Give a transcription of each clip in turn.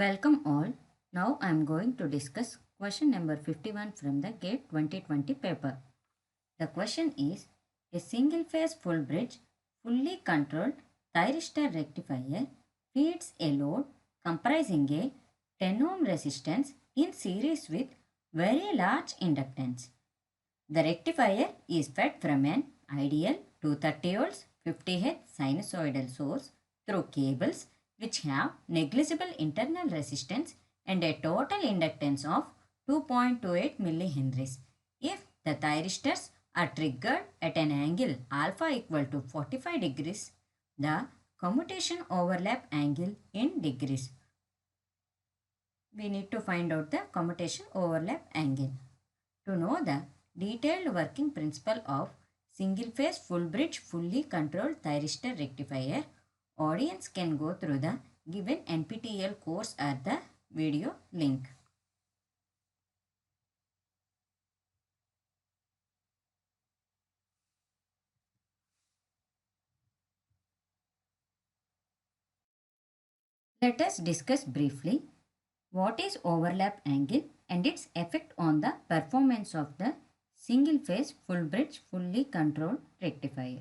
Welcome all. Now I am going to discuss question number 51 from the GATE 2020 paper. The question is, a single phase full bridge fully controlled thyristor rectifier feeds a load comprising a 10 ohm resistance in series with very large inductance. The rectifier is fed from an ideal 230 volts 50 Hz sinusoidal source through cables which have negligible internal resistance and a total inductance of 2.28 millihenries. If the thyristors are triggered at an angle alpha equal to 45 degrees, the commutation overlap angle in degrees. We need to find out the commutation overlap angle. To know the detailed working principle of single phase full bridge fully controlled thyristor rectifier, audience can go through the given NPTEL course at the video link. Let us discuss briefly what is overlap angle and its effect on the performance of the single phase full bridge fully controlled rectifier.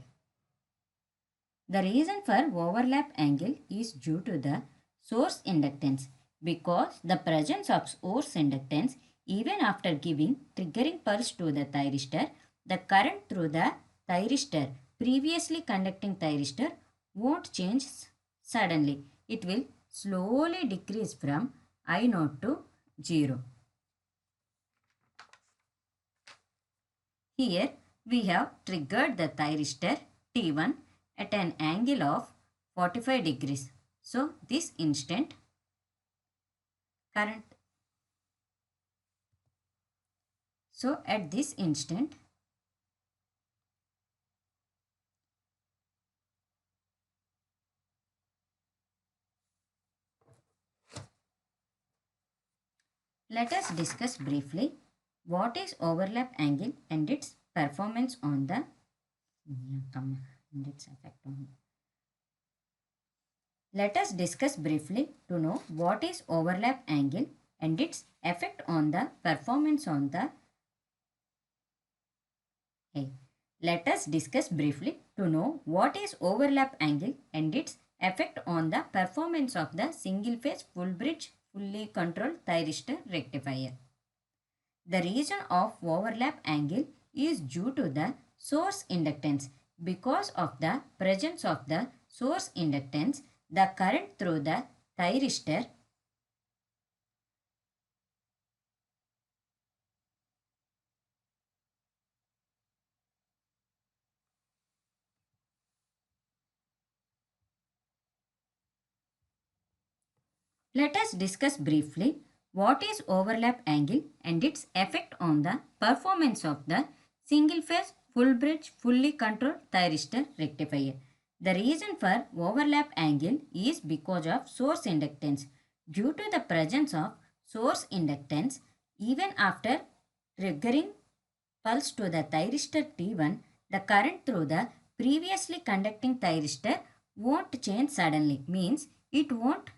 The reason for overlap angle is due to the source inductance because the presence of source inductance even after giving triggering pulse to the thyristor, the current through the thyristor, previously conducting thyristor, won't change suddenly. It will slowly decrease from I0 to 0. Here we have triggered the thyristor T1 at an angle of 45 degrees. So this instant current. So at this instant let us discuss briefly what is overlap angle and its performance on the and its effect on. Let us discuss briefly to know what is overlap angle and its effect on the performance on the. Let us discuss briefly to know what is overlap angle and its effect on the performance of the single phase full bridge fully controlled thyristor rectifier. The reason of overlap angle is due to the source inductance. Because of the presence of the source inductance, the current through the thyristor Let us discuss briefly what is overlap angle and its effect on the performance of the single phase full bridge fully controlled thyristor rectifier. The reason for overlap angle is because of source inductance. Due to the presence of source inductance, even after triggering pulse to the thyristor T1, the current through the previously conducting thyristor won't change suddenly, means it won't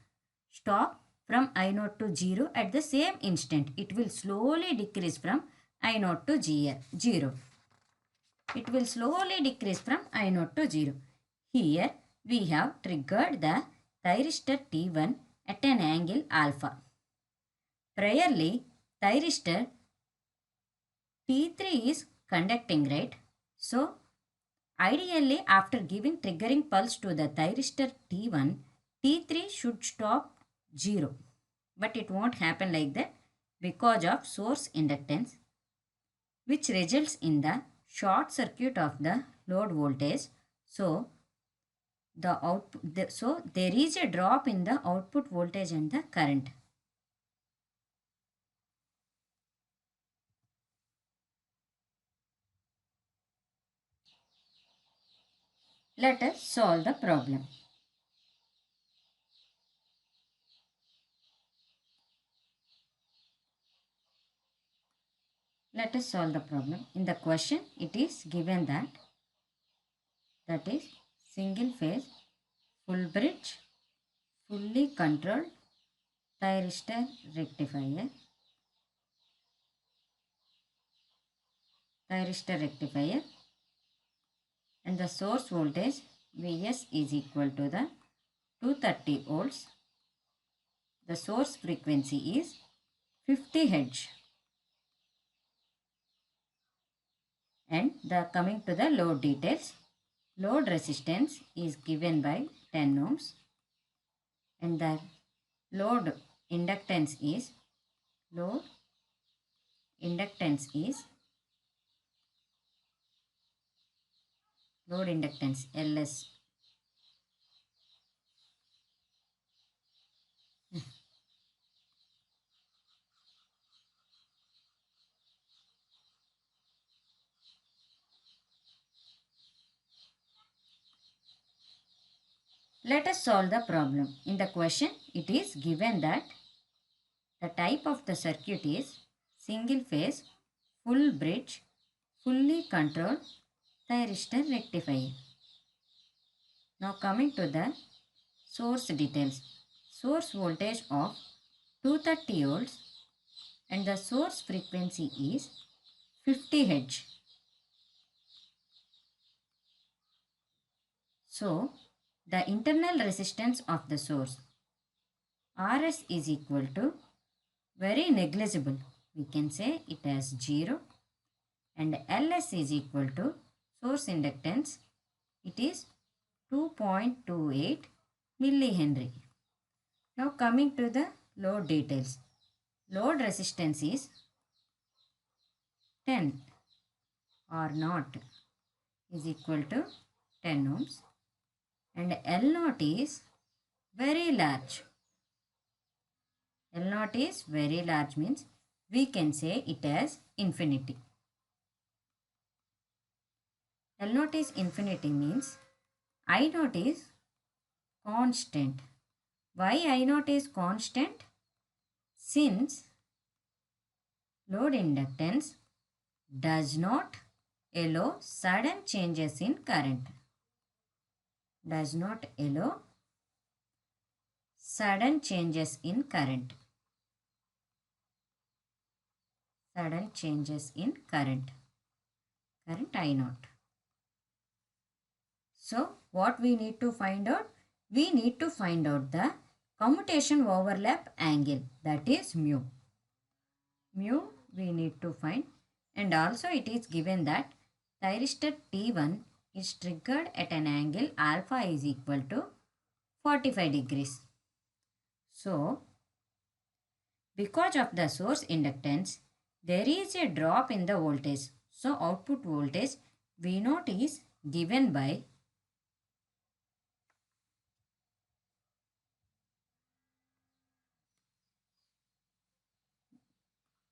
stop from I0 to 0 at the same instant. It will slowly decrease from I0 to 0. It will slowly decrease from I0 to 0. Here we have triggered the thyristor T1 at an angle alpha. Priorly, thyristor T3 is conducting, right? So, ideally after giving triggering pulse to the thyristor T1, T3 should stop 0. But it won't happen like that because of source inductance, which results in the short circuit of the load voltage. So there is a drop in the output voltage and the current. Let us solve the problem. Let us solve the problem. In the question, it is given that is single phase full bridge fully controlled thyristor rectifier, and the source voltage Vs is equal to the 230 volts. The source frequency is 50 Hz. And coming to the load details, load resistance is given by 10 ohms, and the load inductance is LS. Let us solve the problem. In the question, it is given that the type of the circuit is single phase, full bridge, fully controlled thyristor rectifier. Now coming to the source details. Source voltage of 230 volts and the source frequency is 50 Hz. So, the internal resistance of the source Rs is equal to very negligible. We can say it as 0, and Ls is equal to source inductance. It is 2.28 millihenry. Now coming to the load details. Load resistance is 10 or not is equal to 10 ohms, and L0 is very large. L0 is very large means we can say it as infinity. L0 is infinity means I0 is constant. Why I0 is constant? Since load inductance does not allow sudden changes in current. Does not allow sudden changes in current. Sudden changes in current. Current I0. So, what we need to find out? We need to find out the commutation overlap angle, that is mu. Mu we need to find, and also it is given that thyristor T1 is triggered at an angle alpha is equal to 45 degrees. So, because of the source inductance, there is a drop in the voltage. So, output voltage V0 is given by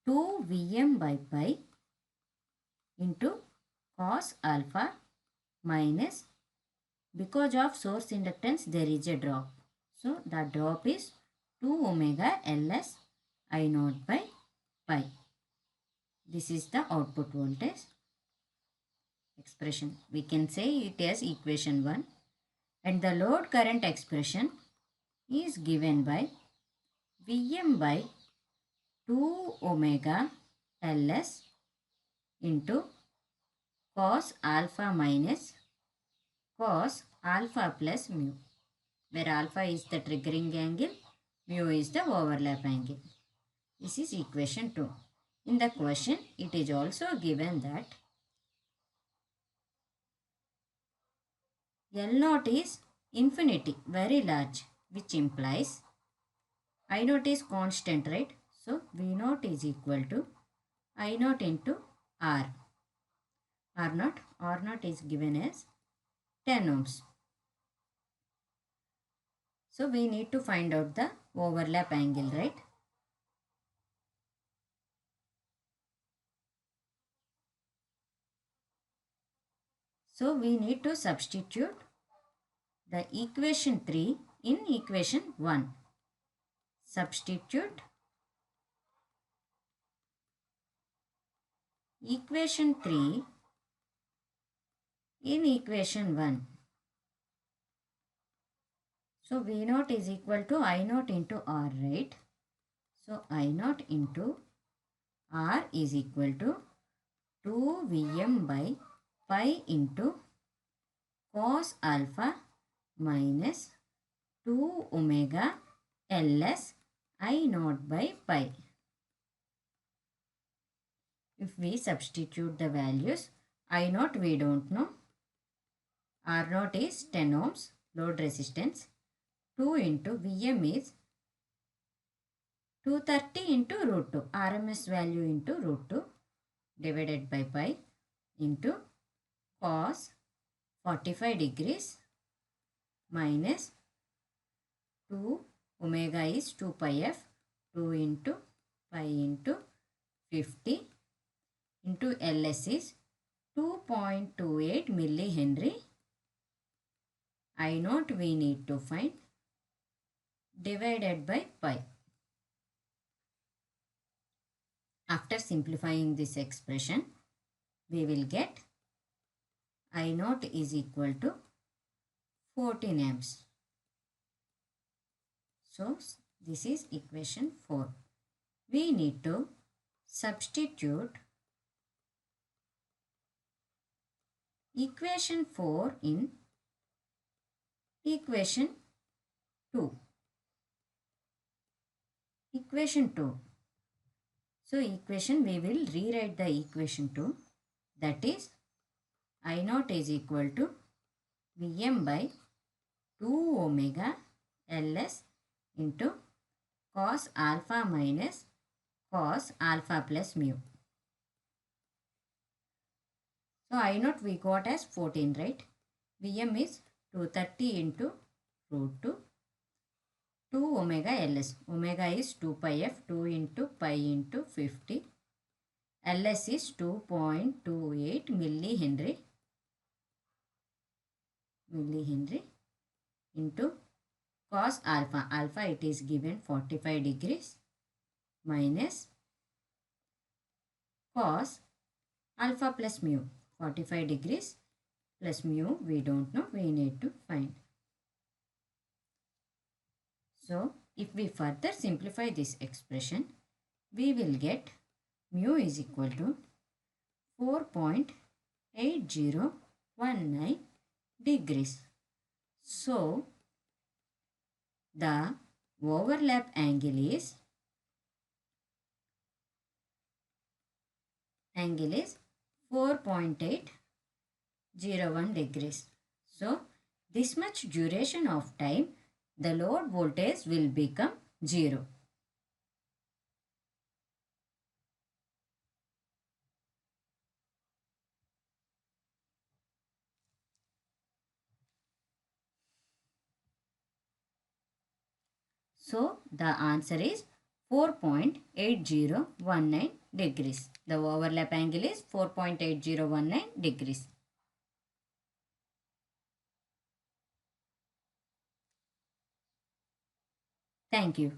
2 Vm by pi into cos alpha minus, because of source inductance there is a drop. So, the drop is 2 omega Ls I0 by pi. This is the output voltage expression. We can say it as equation 1. And the load current expression is given by Vm by 2 omega Ls into cos alpha minus cos alpha plus mu, where alpha is the triggering angle, mu is the overlap angle. This is equation 2. In the question, it is also given that L0 is infinity, very large, which implies I0 is constant, right? So, V0 is equal to I0 into R. R0 is given as 10 ohms. So, we need to find out the overlap angle, right? So, we need to substitute the equation 3 in equation 1. Substitute equation 3 in equation 1. So, V0 is equal to I0 into R, right? So I naught into R is equal to 2 Vm by pi into cos alpha minus 2 omega Ls I naught by pi. If we substitute the values, I naught we don't know. R naught is 10 ohms load resistance. 2 into Vm is 230 into root 2. RMS value into root 2 divided by pi into cos 45 degrees minus 2 omega is 2 pi f. 2 into pi into 50 into Ls is 2.28 millihenry. I naught we need to find divided by pi. After simplifying this expression, we will get I naught is equal to 14 amps. So this is equation 4. We need to substitute equation 4 in equation 2. Equation 2. So equation we will rewrite the equation 2, that is I naught is equal to Vm by 2 omega Ls into cos alpha minus cos alpha plus mu. So I naught we got as 14, right? Vm is 230 into root 2. 2 omega Ls. Omega is 2 pi f. 2 into pi into 50. Ls is 2.28 millihenry. Into cos alpha. Alpha it is given 45 degrees minus cos alpha plus mu. 45 degrees plus mu we don't know. We need to find. So if we further simplify this expression, we will get mu is equal to 4.8019 degrees. So the overlap angle is 4.801 degrees. So this much duration of time, the load voltage will become 0. So the answer is 4.8019 degrees. The overlap angle is 4.8019 degrees. Thank you.